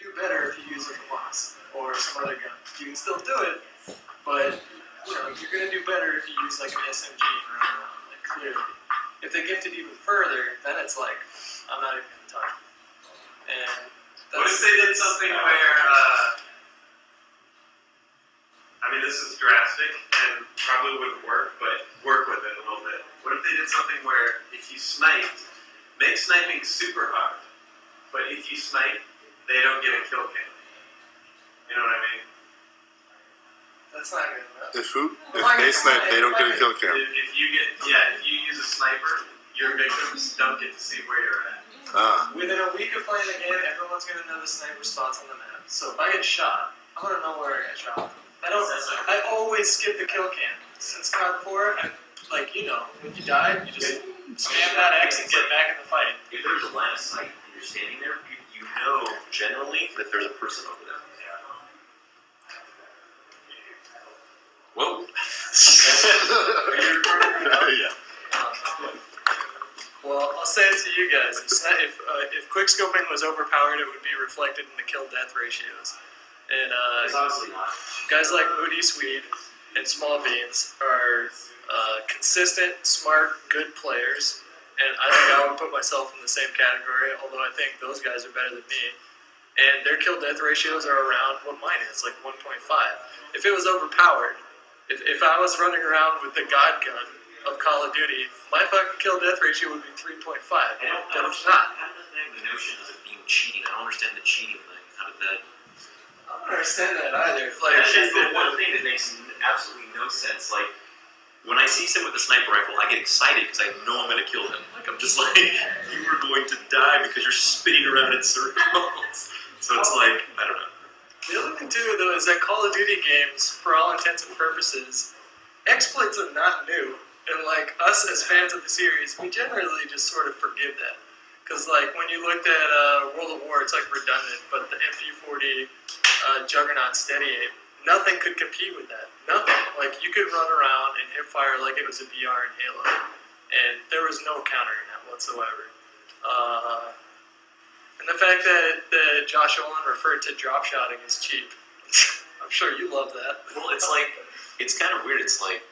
do better if you use a boss or some other gun. You can still do it, but you're gonna do better if you use like an SMG and run around. Like clearly, if they gift it even further, then it's like I'm not even gonna touch. And what if they did something where? I mean, this is drastic and probably wouldn't work, but work with it a little bit. What if they did something where if you sniped, make sniping super hard, but if you snipe, they don't get a kill cam. You know what I mean? That's not good enough. If they snipe, they don't get a kill cam. If you use a sniper, your victims don't get to see where you're at. Within a week of playing the game, everyone's gonna know the sniper spots on the map. So if I get shot, I'm gonna know where I got shot. I always skip the kill cam. Since COD 4, when you die, you just spam that X and get back in the fight. If there's a line of sight and you're standing there, you know generally that there's a person over there. Whoa. Yeah. Well, I'll say it to you guys. If quickscoping was overpowered, it would be reflected in the kill-death ratios. And It's obviously not. guys like Moody Swede and Small Beans are consistent, smart, good players. And I think I would put myself in the same category, although I think those guys are better than me. And their kill-death ratios are around what mine is, like 1.5. If it was overpowered, if I was running around with the God Gun of Call of Duty, my fucking kill-death ratio would be 3.5. But it's not. How does that the notion of it being cheating? I don't understand the cheating thing. How did that... I don't understand that either. That's the one thing that makes absolutely no sense. Like, when I see someone with a sniper rifle, I get excited because I know I'm going to kill them. Like, I'm just like, you are going to die because you're spinning around in circles. So it's like, I don't know. The other thing too, though, is that Call of Duty games, for all intents and purposes, exploits are not new. And like us as fans of the series, we generally just sort of forgive that. Because like when you looked at World of War, it's like redundant, but the MP40 Juggernaut Steady Aim, nothing could compete with that. Nothing. Like you could run around and hip fire like it was a BR in Halo, and there was no countering that whatsoever. And the fact that Josh Olin referred to drop shotting as cheap, I'm sure you love that. Well, it's like, it's kind of weird. It's like,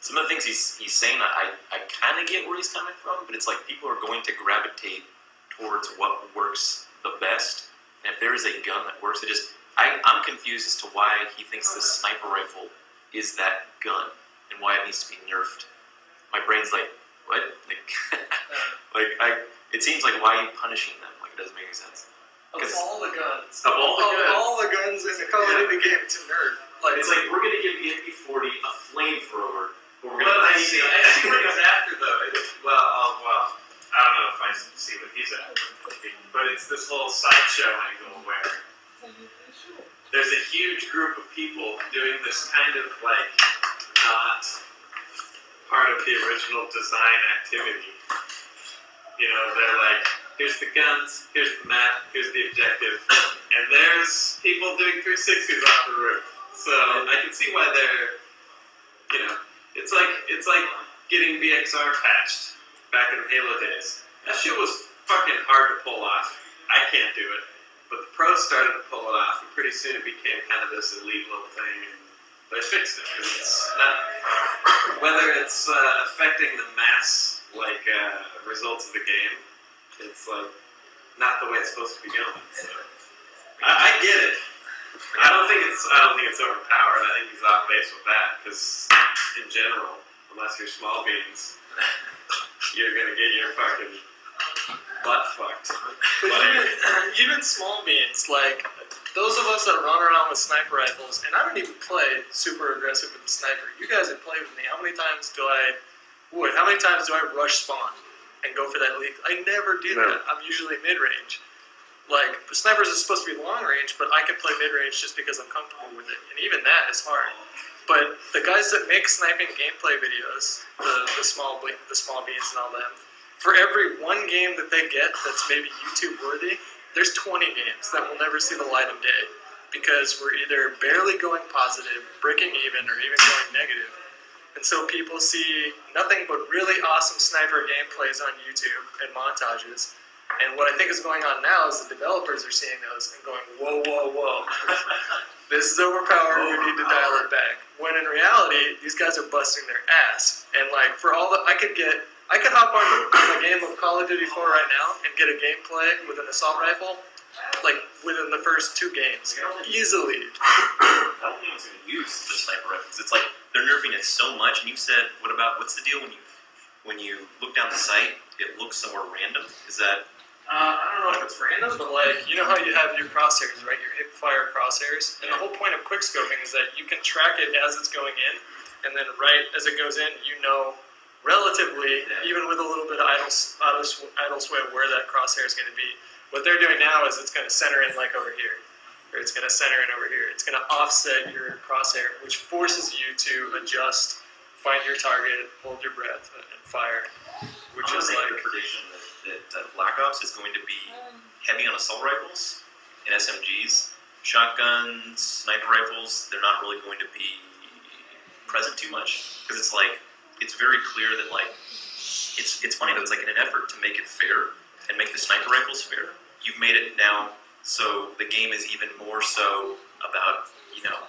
some of the things he's saying, I kind of get where he's coming from, but it's like people are going to gravitate towards what works the best. And if there is a gun that works, I'm confused as to why he thinks this sniper rifle is that gun and why it needs to be nerfed. My brain's like, what? It seems like, why are you punishing them? Like, it doesn't make any sense. Of all the guns. Of all the guns in the Call of Duty game to nerf. Like, it's like, we're going to give the MP40 a flamethrower. I see what he's after, though. I don't know if I see what he's after. But it's this whole sideshow angle where there's a huge group of people doing this kind of, like, not part of the original design activity. You know, they're like, here's the guns, here's the map, here's the objective, and there's people doing 360s off the roof. So I can see why they're, it's like getting BXR patched back in the Halo days. That shit was fucking hard to pull off. I can't do it. But the pros started to pull it off, and pretty soon it became kind of this elite little thing. And they fixed it. Because it's not, whether it's affecting the mass results of the game, it's like not the way it's supposed to be going. So I get it. I don't think it's overpowered. I think he's off base with that because in general, unless you're Small Beans, you're gonna get your fucking butt fucked. Even Small Beans, like those of us that run around with sniper rifles, and I don't even play super aggressive with the sniper. You guys have played with me. How many times do I rush spawn and go for that leak? I never do that. I'm usually mid-range. Like, the snipers are supposed to be long range, but I can play mid-range just because I'm comfortable with it. And even that is hard. But the guys that make sniping gameplay videos, the small beans and all them, for every one game that they get that's maybe YouTube worthy, there's 20 games that will never see the light of day because we're either barely going positive, breaking even, or even going negative. And so people see nothing but really awesome sniper gameplays on YouTube and montages, And what I think is going on now is the developers are seeing those and going, whoa, whoa, whoa. This is overpowered, we need to dial it back. When in reality, these guys are busting their ass. And like, for all the, I could hop on a game of Call of Duty 4 right now and get a gameplay with an assault rifle, like, within the first 2 games. Easily. I don't think it's going to use the sniper rifles. It's like, they're nerfing it so much, and you said, what's the deal when you look down the sight, it looks somewhere random? Is that... I don't know if it's random, but like, you know how you have your crosshairs, right? Your hip fire crosshairs? And the whole point of quickscoping is that you can track it as it's going in, and then right as it goes in, you know relatively, even with a little bit of idle sway, where that crosshair is going to be. What they're doing now is it's going to center in like over here, or it's going to center in over here. It's going to offset your crosshair, which forces you to adjust, find your target, hold your breath, and fire. Which I'm is gonna like make the prediction that Black Ops is going to be heavy on assault rifles and SMGs. Shotguns, sniper rifles, they're not really going to be present too much. Because it's like, it's very clear that like, it's funny that it's like in an effort to make it fair and make the sniper rifles fair, you've made it now so the game is even more so about, you know,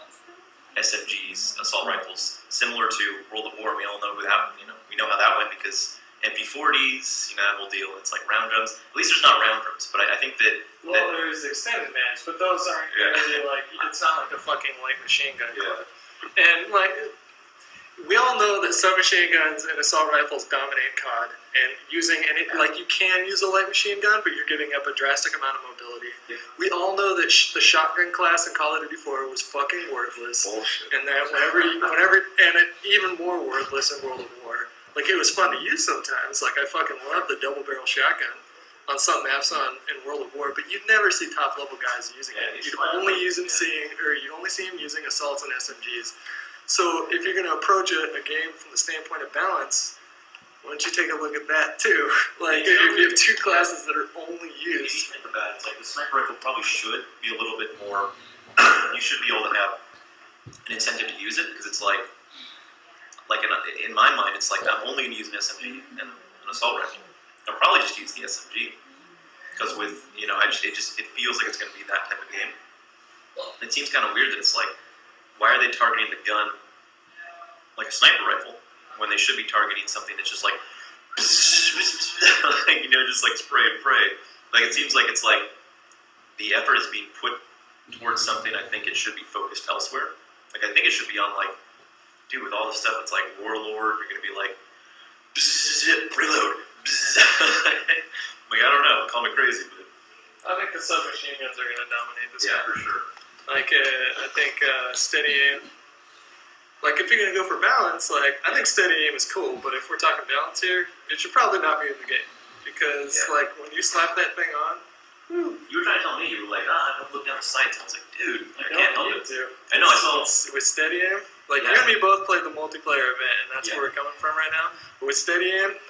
SMGs, assault rifles, similar to World of War. We all know how, you know, we know how that went because MP40s, you know, that whole deal. It's like round drums. At least there's not round drums, but I think that. Well, there's extended mags, but those aren't really like. It's not like a fucking light machine gun. Yeah. And like, we all know that submachine guns and assault rifles dominate COD, and like you can use a light machine gun, but you're giving up a drastic amount of mobility. Yeah. We all know that the shotgun class in Call of Duty 4 was fucking worthless, Bullshit. and that even more worthless in World of War. Like, it was fun to use sometimes. Like, I fucking love the double barrel shotgun on some maps in World of War, but you'd never see top level guys using it. You'd only see them using assaults and SMGs. So if you're going to approach a game from the standpoint of balance, why don't you take a look at that too? Like, if you have 2 classes that are only If you used. think about it, it's like the sniper rifle probably should be a little bit more. You should be able to have an incentive to use it because it's like in my mind, it's like I'm only going to use an SMG and an assault rifle. I'll probably just use the SMG because with it feels like it's going to be that type of game. It seems kind of weird that it's like, why are they targeting the gun like a sniper rifle when they should be targeting something that's just like, you know, just like spray and pray. Like it seems like it's like the effort is being put towards something. I think it should be focused elsewhere. Like I think it should be on like, dude, with all this stuff, it's like Warlord. You're gonna be like, reload. Like I don't know, call me crazy, but I think the submachine guns are going to dominate this yeah, game. for sure. Like, I think steady aim. Like, if you're going to go for balance, like, I think steady aim is cool, but if we're talking balance here, it should probably not be in the game. Because, like, when you slap that thing on, You were trying to tell me, you were like, don't look down the sights. I was like, dude, I you can't help don't it. need to. I know, I saw With steady aim, like, Yeah. you and me both played the multiplayer event, and that's Yeah. where we're coming from right now. But with steady aim,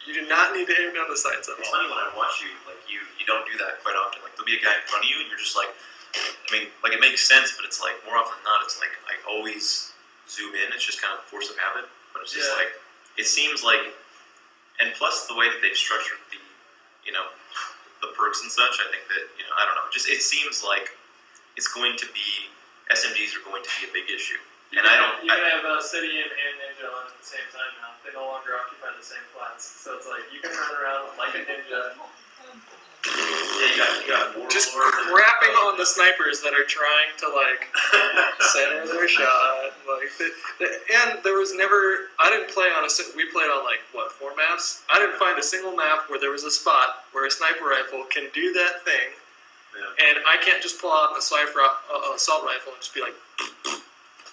you do not need to aim down the sights at It's all. funny when I watch you, like you don't do that quite often. Like there'll be a guy in front of you, and you're just like, I mean, like it makes sense, but it's like more often than not, it's like I always zoom in. It's just kind of a force of habit, but it's just Yeah. like it seems like, and plus the way that they've structured the, you know, the perks and such. I think that I don't know. Just it seems like it's going to be SMGs are going to be a big issue, and I don't. You can have steady aim and ninja on at the same time now. They no longer occupy the same class, so it's like you can run around like a ninja. You got Just Warlord and- crapping on the snipers that are trying to like center their shot. Like, and there was never. I didn't play on we played on like what 4 maps. I didn't find a single map where there was a spot where a sniper rifle can do that thing, Yeah. and I can't just pull out an assault rifle and just be like,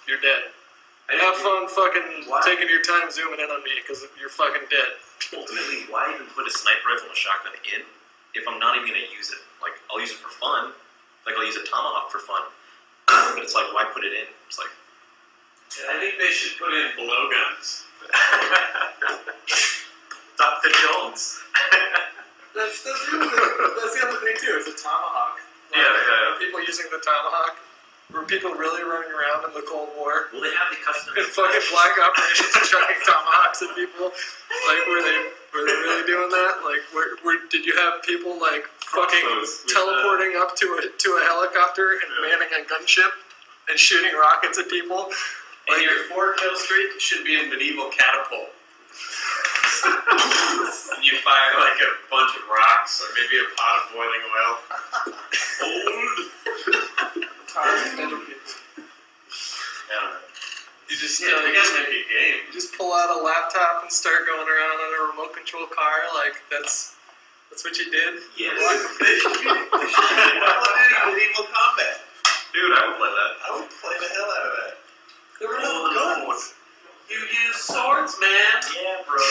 you're dead. Have fun fucking taking your time zooming in on me because you're fucking dead. Ultimately, why even put a sniper rifle and a shotgun in if I'm not even going to use it? Like, I'll use it for fun. Like, I'll use a tomahawk for fun. But it's like, why put it in? It's like... I think they should put in blowguns. Dr. Jones. That's the other thing too, is a tomahawk. Like, Yeah. People using the tomahawk. Were people really running around in the Cold War Well, they have the custom... and fucking black operations chucking tomahawks at people? Like, were they really doing that? Like, did Did you have people like fucking Crossbows with, teleporting up to a helicopter and manning a gunship and shooting rockets at people? And your 4-kill streak should be a medieval catapult. And you fire like a bunch of rocks or maybe a pot of boiling oil. I don't know. You just Yeah, you guys make a game. you just pull out a laptop and start going around on a remote control car. Like that's what you did. Yes. They should be medieval combat. Dude, I would play that. I would play the hell out of that. There were Oh, no guns. You use swords, man. Yeah, bro.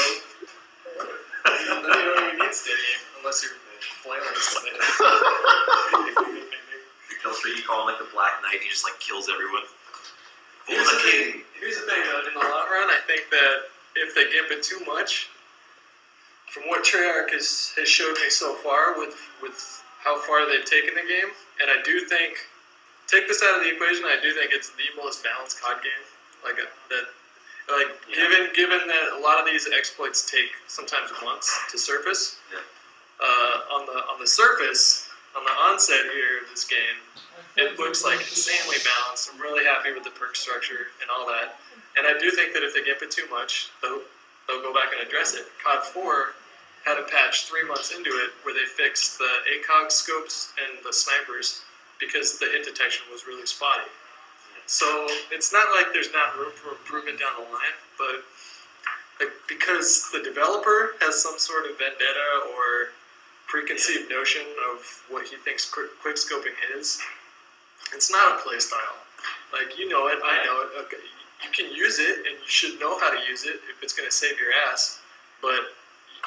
You don't even need steady unless you're flailing steady. The kill streak, you call him like the Black Knight, he just like kills everyone. Here's the thing. In the long run, I think that if they gimp it too much, from what Treyarch has showed me so far with how far they've taken the game, and I do think, take this out of the equation, I do think it's the most balanced COD game. Given that a lot of these exploits take sometimes months to surface, on the surface, on the onset here of this game, it looks like insanely balanced. I'm really happy with the perk structure and all that. And I do think that if they gimp it too much, they'll go back and address it. COD 4 had a patch 3 months into it where they fixed the ACOG scopes and the snipers because the hit detection was really spotty. So it's not like there's not room for improvement down the line, but because the developer has some sort of vendetta or preconceived notion of what he thinks quickscoping is, it's not a play style. Like, you know it, I know it. Okay, you can use it, and you should know how to use it if it's going to save your ass. But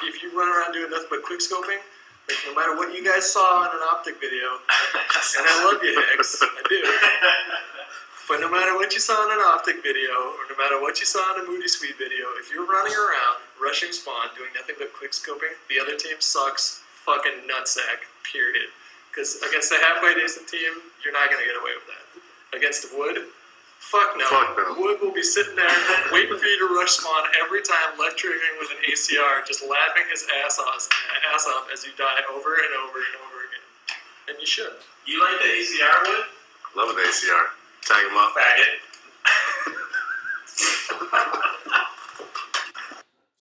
if you run around doing nothing but quickscoping, like no matter what you guys saw in an optic video, and I love you, Hicks, I do. But no matter what you saw in an optic video, or no matter what you saw in a Moody Sweet video, if you're running around, rushing spawn, doing nothing but quickscoping, the other team sucks fucking nutsack, period. Because against a halfway decent team, you're not going to get away with that. Against Wood, fuck no. Wood will be sitting there waiting for you to rush spawn every time, left triggering with an ACR, just laughing his ass off as you die over and over and over again. And you should. You like the ACR, Wood? Love an ACR. Tag him up. Faggot.